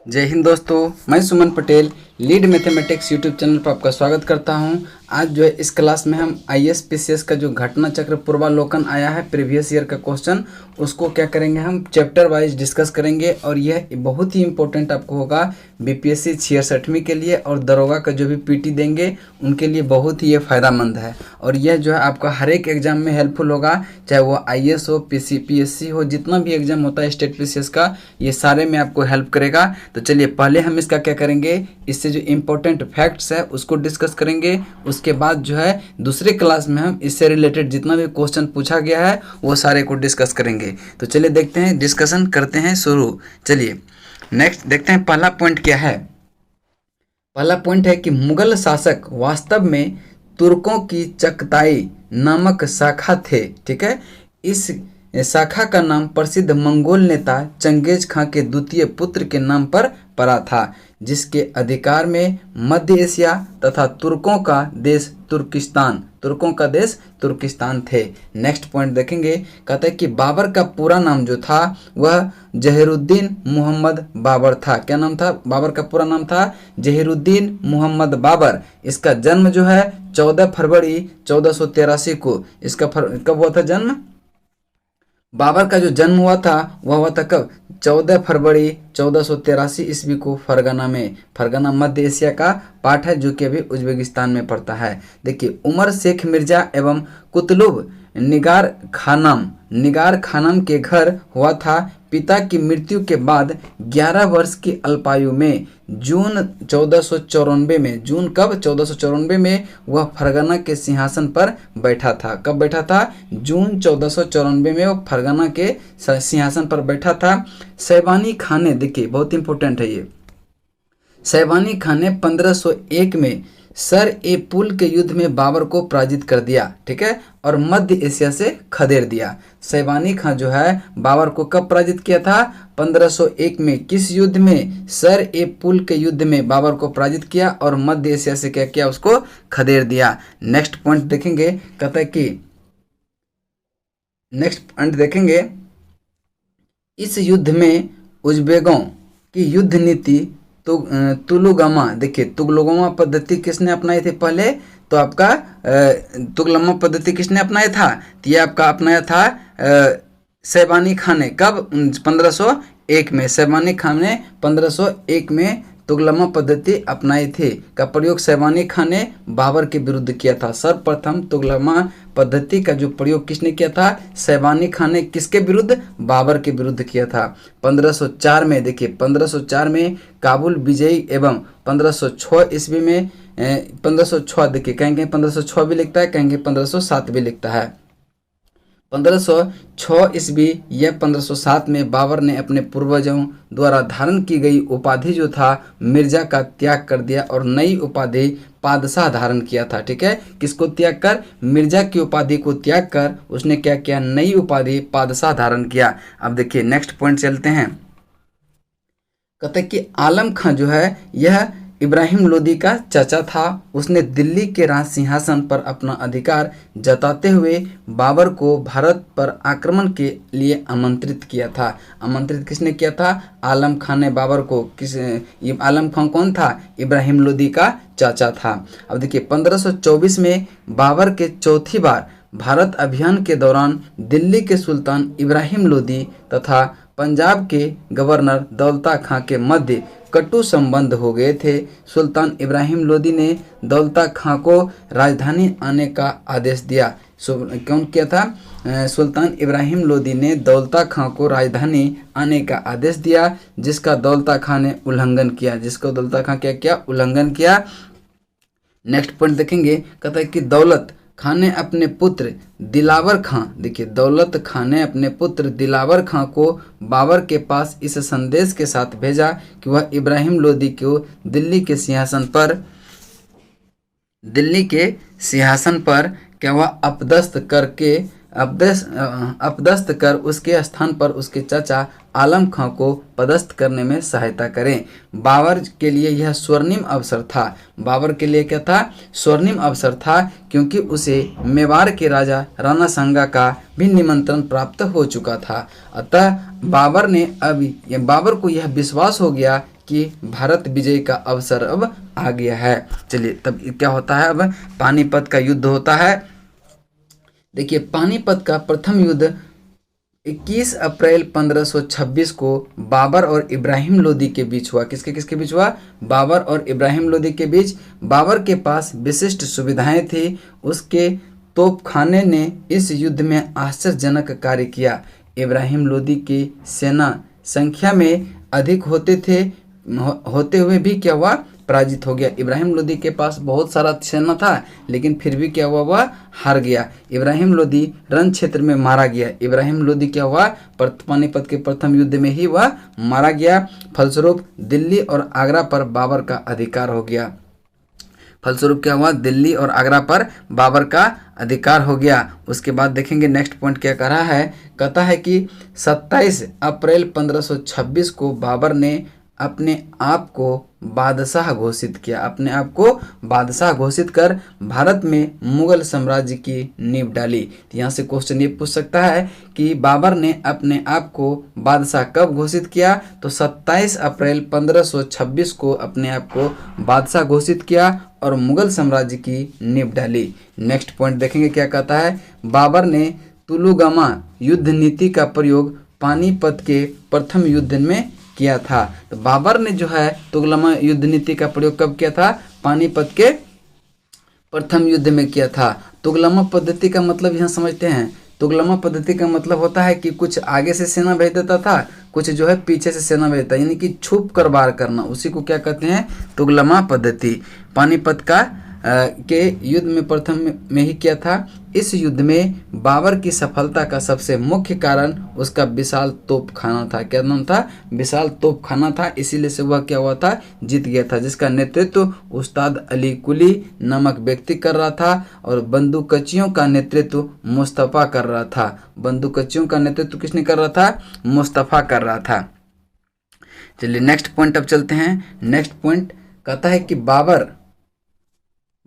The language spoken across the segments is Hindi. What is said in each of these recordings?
जय हिंद दोस्तों, मैं Suman Patel lead mathematics YouTube channel पर आपका स्वागत करता हूं। आज जो है इस क्लास में हम आईएएस पीसीएस का जो घटना चक्र पूर्वावलोकन आया है प्रीवियस ईयर का क्वेश्चन, उसको क्या करेंगे हम चैप्टर वाइज डिस्कस करेंगे। और यह बहुत ही इंपॉर्टेंट आपको होगा बीपीएससी 66वीं के लिए और दरोगा का जो भी पीटी देंगे उनके लिए बहुत ही ये फायदेमंद है। और यह जो है आपका हर एक एग्जाम में हेल्पफुल होगा, चाहे वो आईएएस हो, पीएससी हो, जितना भी एग्जाम होता है स्टेट पीसीएस का, ये सारे में आपको हेल्प करेगा। तो चलिए पहले हम इसका क्या करेंगे, इससे जो इम्पोर्टेंट फैक्ट्स है उसको डिस्कस करेंगे। उसके बाद जो है दूसरे क्लास में हम इससे रिलेटेड जितना भी क्वेश्चन पूछा गया है वो सारे को डिस्कस करेंगे। तो चलिए देखते हैं, डिस्कशन करते हैं शुरू। चलिए नेक्स्ट देखते हैं, पहला पॉइंट क्या है। पहला पॉइंट है कि मुगल शासक वास्तव में तुर्कों की चगताई नामक शाखा थे। ठीक है, इस शाखा का नाम प्रसिद्ध मंगोल नेता चंगेज खां के द्वितीय पुत्र के नाम पर पड़ा था, जिसके अधिकार में मध्य एशिया तथा तुर्कों का देश तुर्किस्तान थे। नेक्स्ट पॉइंट देखेंगे, कहते हैं कि बाबर का पूरा नाम जो था वह जहीरुद्दीन मोहम्मद बाबर था। क्या नाम था? बाबर का पूरा नाम था जहीरुद्दीन मोहम्मद बाबर। इसका जन्म जो है 14 फरवरी 1483 को, इसका कब हुआ था जन्म? बाबर का जो जन्म हुआ था वह हुआ था कब? 14 फरवरी 1483 ईस्वी को फरगना में। फरगना मध्य एशिया का पार्ट है जो कि अभी उज्बेकिस्तान में पड़ता है। देखिए, उमर शेख मिर्जा एवं कुतलुब निगार खानम के घर हुआ था। पिता की मृत्यु के बाद 11 वर्ष की अल्पायु में जून 1494 में, जून कब? 1494 में वह फरगना के सिंहासन पर बैठा था। कब बैठा था? जून 1494 में वह फरगना के सिंहासन पर बैठा था। शैबानी खान ने, देखिए बहुत इंपॉर्टेंट है ये, शैबानी खान ने 1501 में सर ए पुल के युद्ध में बाबर को पराजित कर दिया। ठीक है, और मध्य एशिया से खदेड़ दिया। शैबानी खान जो है बाबर को कब पराजित किया था? 1501 में। किस युद्ध में? सर ए पुल के युद्ध में बाबर को पराजित किया और मध्य एशिया से क्या किया? उसको खदेड़ दिया। नेक्स्ट पॉइंट देखेंगे, कहता है कि नेक्स्ट पॉइंट देखेंगे, इस युद्ध में उज्बेकों की युद्ध नीति तुलुगमा, देखिए तुगलमा पद्धति किसने अपनाई थी पहले? तो आपका तुगलमा पद्धति किसने अपनाया था? तो ये आपका अपनाया था शैबानी खान ने। कब? 1501 में। शैबानी खान ने 1501 में तुगलमा पद्धति अपनाई थी। का प्रयोग शैबानी खान ने बाबर के विरुद्ध किया था। सर्वप्रथम तुगलमा पद्धति का जो प्रयोग किसने किया था? शैबानी खान ने। किसके विरुद्ध? बाबर के विरुद्ध किया था। 1504 में, देखिए 1504 में काबुल विजयी एवं 1506 ईस्वी में 1506, देखिए कहेंगे 1506 भी लिखता है, कहेंगे 1507 भी लिखता है। 1506 ईस्वी या 1507 में बाबर ने अपने पूर्वजों द्वारा धारण की गई उपाधि जो था मिर्जा का त्याग कर दिया और नई उपाधि पादशाह धारण किया था। ठीक है, किसको त्याग कर? मिर्जा की उपाधि को त्याग कर उसने क्या किया? नई उपाधि पादशाह धारण किया। अब देखिए नेक्स्ट पॉइंट चलते हैं, कहते कि आलम खां जो है यह इब्राहिम लोदी का चाचा था। उसने दिल्ली के राज सिंहासन पर अपना अधिकार जताते हुए बाबर को भारत पर आक्रमण के लिए आमंत्रित किया था। आमंत्रित किसने किया था? आलम खान ने बाबर को। ये आलम खान कौन था? इब्राहिम लोदी का चाचा था। अब देखिए 1524 में बाबर के चौथी बार भारत अभियान के दौरान दिल्ली के सुल्तान इब्राहिम लोदी तथा पंजाब के गवर्नर दौलता खां के मध्य कटु संबंध हो गए थे। सुल्तान इब्राहिम लोदी ने दौलता खां को राजधानी आने का आदेश दिया। कौन किया था? सुल्तान इब्राहिम लोदी ने दौलता खां को राजधानी आने का आदेश दिया, जिसका दौलता खां ने उल्लंघन किया। जिसको दौलता खां क्या किया? उल्लंघन किया। नेक्स्ट पॉइंट देखेंगे, कहता है कि दौलत खान ने अपने पुत्र दिलावर खां, देखिए दौलत खान ने अपने पुत्र दिलावर खां को बाबर के पास इस संदेश के साथ भेजा कि वह इब्राहिम लोदी को दिल्ली के सिंहासन पर क्या हुआ? अपदस्थ कर उसके स्थान पर उसके चाचा आलम खां को पदस्थ करने में सहायता करें। बाबर के लिए यह स्वर्णिम अवसर था। बाबर के लिए क्या था? स्वर्णिम अवसर था, क्योंकि उसे मेवाड़ के राजा राणा सांगा का भी निमंत्रण प्राप्त हो चुका था। अतः बाबर को यह विश्वास हो गया कि भारत विजय का अवसर अब आ गया है। चलिए तब क्या होता है, अब पानीपत का युद्ध होता है। देखिए पानीपत का प्रथम युद्ध 21 अप्रैल 1526 को बाबर और इब्राहिम लोदी के बीच हुआ। किसके किसके बीच हुआ? बाबर और इब्राहिम लोदी के बीच। बाबर के पास विशिष्ट सुविधाएं थी। उसके तोपखाने ने इस युद्ध में आश्चर्यजनक कार्य किया। इब्राहिम लोदी की सेना संख्या में अधिक होते हुए भी क्या हुआ? पराजित हो गया। इब्राहिम लोदी के पास बहुत सारा सेना था, लेकिन फिर भी क्या हुआ? वह हार गया। इब्राहिम लोदी रण क्षेत्र में मारा गया। इब्राहिम लोदी क्या हुआ? पानीपत के प्रथम युद्ध में ही वह मारा गया। फलस्वरूप दिल्ली और आगरा पर बाबर का अधिकार हो गया। फलस्वरूप क्या हुआ? दिल्ली और आगरा पर बाबर का अधिकार हो गया। उसके बाद देखेंगे नेक्स्ट पॉइंट क्या कह रहा है। कहता है कि 27 अप्रैल 1526 को बाबर ने अपने आप को बादशाह घोषित किया। अपने आप को बादशाह घोषित कर भारत में मुगल साम्राज्य की नींव डाली। तो यहाँ से क्वेश्चन ये पूछ सकता है कि बाबर ने अपने आप को बादशाह कब घोषित किया? तो 27 अप्रैल 1526 को अपने आप को बादशाह घोषित किया और मुगल साम्राज्य की नींव डाली। नेक्स्ट पॉइंट देखेंगे क्या कहता है। बाबर ने तुलुगामा युद्ध नीति का प्रयोग पानीपत के प्रथम युद्ध में किया था। तो बाबर ने जो है तुगलमा युद्ध नीति का प्रयोग कब किया था? पानीपत के प्रथम युद्ध में किया था। तुगलमा पद्धति का मतलब यहाँ समझते हैं। तुगलमा पद्धति का मतलब होता है कि कुछ आगे से सेना भेज देता था, कुछ जो है पीछे से सेना भेजता, यानी कि छुप कर वार करना, उसी को क्या कहते हैं? तुगलमा पद्धति। पानीपत का के युद्ध में प्रथम में ही किया था। इस युद्ध में बाबर की सफलता का सबसे मुख्य कारण उसका विशाल तोपखाना था। क्या नाम था? विशाल तोपखाना था। इसीलिए से वह क्या हुआ था? जीत गया था, जिसका नेतृत्व उस्ताद अली कुली नामक व्यक्ति कर रहा था और बंदूकचियों का नेतृत्व मुस्तफ़ा कर रहा था। बंदूकचियों का नेतृत्व किसने कर रहा था? मुस्तफ़ा कर रहा था। चलिए नेक्स्ट पॉइंट अब चलते हैं। नेक्स्ट पॉइंट कहता है कि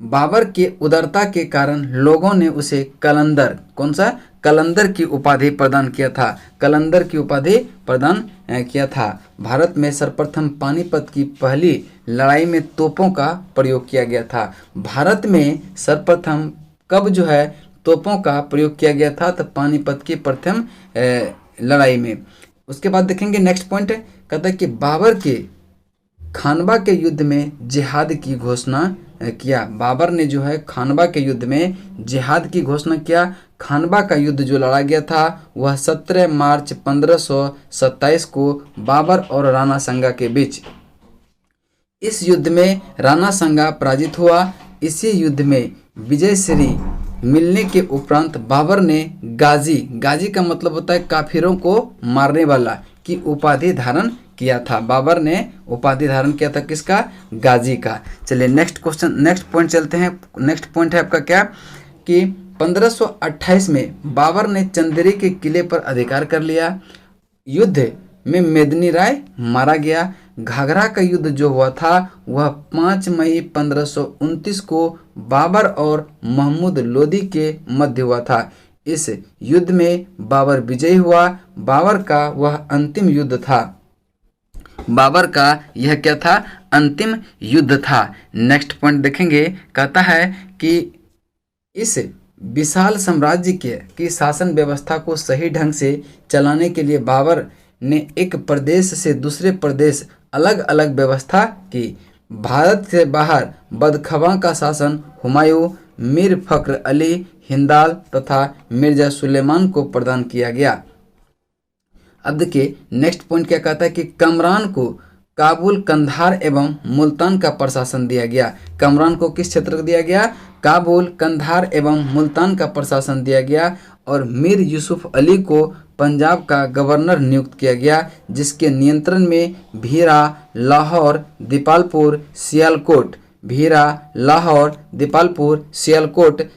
बाबर के उदारता के कारण लोगों ने उसे कलंदर, कौन सा? कलंदर की उपाधि प्रदान किया था। कलंदर की उपाधि प्रदान किया था। भारत में सर्वप्रथम पानीपत की पहली लड़ाई में तोपों का प्रयोग किया गया था। भारत में सर्वप्रथम कब जो है तोपों का प्रयोग किया गया था? तो पानीपत की प्रथम लड़ाई में। उसके बाद देखेंगे नेक्स्ट पॉइंट कहता है कि बाबर के खानवा के युद्ध में जिहाद की घोषणा किया। बाबर ने जो है खानवा के युद्ध में जिहाद की घोषणा किया। खानवा का युद्ध जो लड़ा गया था वह 17 मार्च 1527 को बाबर और राणा संगा के बीच। इस युद्ध में राणा संगा पराजित हुआ। इसी युद्ध में विजय श्री मिलने के उपरांत बाबर ने गाजी का मतलब होता है काफिरों को मारने वाला की उपाधि धारण किया था। बाबर ने उपाधि धारण किया था किसका? गाजी का। चलिए नेक्स्ट पॉइंट चलते हैं। नेक्स्ट पॉइंट है आपका क्या कि 1528 में बाबर ने चंदेरी के किले पर अधिकार कर लिया। युद्ध में मेदिनी राय मारा गया। घाघरा का युद्ध जो हुआ था वह 5 मई 1529 को बाबर और महमूद लोदी के मध्य हुआ था। इस युद्ध में बाबर विजयी हुआ। बाबर का वह अंतिम युद्ध था। बाबर का यह क्या था? अंतिम युद्ध था। नेक्स्ट पॉइंट देखेंगे कहता है कि इस विशाल साम्राज्य की शासन व्यवस्था को सही ढंग से चलाने के लिए बाबर ने एक प्रदेश से दूसरे प्रदेश अलग अलग व्यवस्था की। भारत से बाहर बदखवा का शासन हुमायूं, मीर फख्र अली, हिंदाल तथा मिर्जा सुलेमान को प्रदान किया गया। अब देखिए नेक्स्ट पॉइंट क्या कहता है कि कमरान को काबुल, कंधार एवं मुल्तान का प्रशासन दिया गया। कमरान को किस क्षेत्र को दिया गया? काबुल, कंधार एवं मुल्तान का प्रशासन दिया गया। और मीर यूसुफ अली को पंजाब का गवर्नर नियुक्त किया गया, जिसके नियंत्रण में भीरा, लाहौर, दीपालपुर, सियालकोट,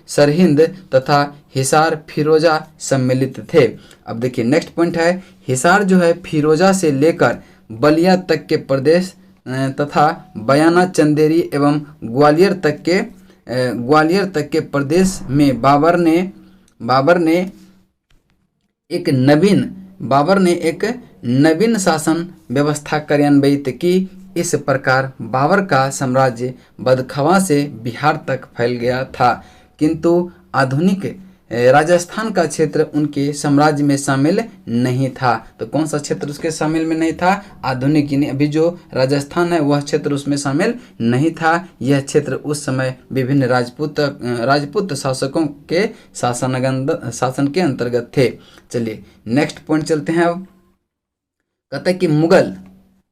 सरहिंद तथा हिसार फिरोजा सम्मिलित थे। अब देखिए नेक्स्ट पॉइंट है हिसार जो है फिरोजा से लेकर बलिया तक के प्रदेश तथा बयाना, चंदेरी एवं ग्वालियर तक के प्रदेश में बाबर ने एक नवीन शासन व्यवस्था कार्यान्वित की। इस प्रकार बाबर का साम्राज्य बदखवा से बिहार तक फैल गया था, किंतु आधुनिक राजस्थान का क्षेत्र उनके साम्राज्य में शामिल नहीं था। तो कौन सा क्षेत्र उसके शामिल में नहीं था? आधुनिक, यानी अभी जो राजस्थान है वह क्षेत्र उसमें शामिल नहीं था। यह क्षेत्र उस समय विभिन्न राजपूत शासकों के शासन के अंतर्गत थे। चलिए नेक्स्ट पॉइंट चलते हैं। अब कहते हैं कि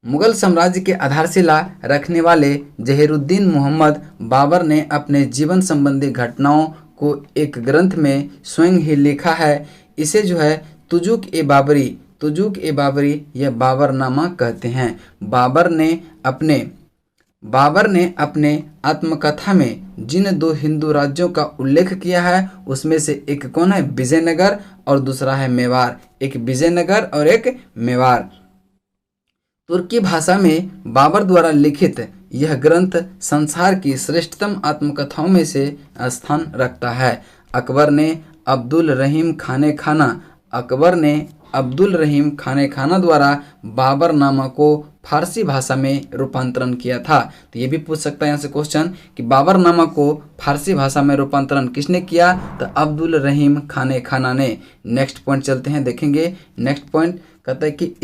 मुगल साम्राज्य के आधारशिला रखने वाले जहीरुद्दीन मोहम्मद बाबर ने अपने जीवन संबंधी घटनाओं को एक ग्रंथ में स्वयं ही लिखा है। इसे जो है तुजुक ए बाबरी या बाबरनामा कहते हैं। बाबर ने अपने आत्मकथा में जिन 2 हिंदू राज्यों का उल्लेख किया है उसमें से एक कौन है? विजयनगर, और दूसरा है मेवाड़। एक विजयनगर और एक मेवाड़। तुर्की भाषा में बाबर द्वारा लिखित यह ग्रंथ संसार की श्रेष्ठतम आत्मकथाओं में से स्थान रखता है। अकबर ने अब्दुल रहीम खाने खाना द्वारा बाबरनामा को फारसी भाषा में रूपांतरण किया था। तो ये भी पूछ सकता है यहाँ से क्वेश्चन कि बाबरनामा को फारसी भाषा में रूपांतरण किसने किया? तो अब्दुल रहीम खाना ने। नेक्स्ट पॉइंट चलते हैं, देखेंगे। नेक्स्ट पॉइंट कहता है कि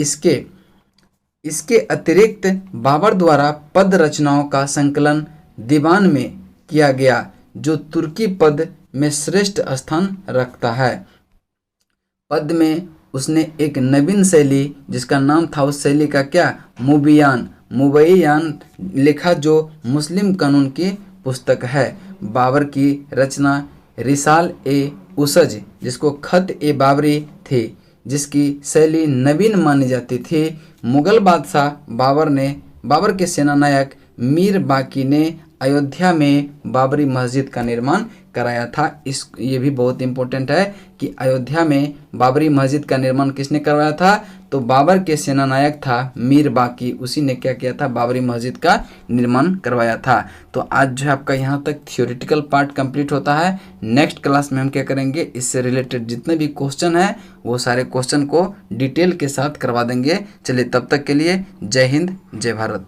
इसके अतिरिक्त बाबर द्वारा पद रचनाओं का संकलन दीवान में किया गया, जो तुर्की पद में श्रेष्ठ स्थान रखता है। पद में उसने एक नवीन शैली जिसका नाम था, उस शैली का क्या? मुबैयान लिखा, जो मुस्लिम कानून की पुस्तक है। बाबर की रचना रिसाल ए उसज, जिसको खत ए बाबरी थी, जिसकी शैली नवीन मानी जाती थी। मुगल बादशाह बाबर के सेनानायक मीर बाकी ने अयोध्या में बाबरी मस्जिद का निर्माण कराया था। ये भी बहुत इंपॉर्टेंट है कि अयोध्या में बाबरी मस्जिद का निर्माण किसने करवाया था? तो बाबर के सेनानायक था मीर बाकी, उसी ने क्या किया था? बाबरी मस्जिद का निर्माण करवाया था। तो आज जो है आपका यहाँ तक थियोरिटिकल पार्ट कंप्लीट होता है। नेक्स्ट क्लास में हम क्या करेंगे, इससे रिलेटेड जितने भी क्वेश्चन है वो सारे क्वेश्चन को डिटेल के साथ करवा देंगे। चलिए तब तक के लिए जय हिंद, जय भारत।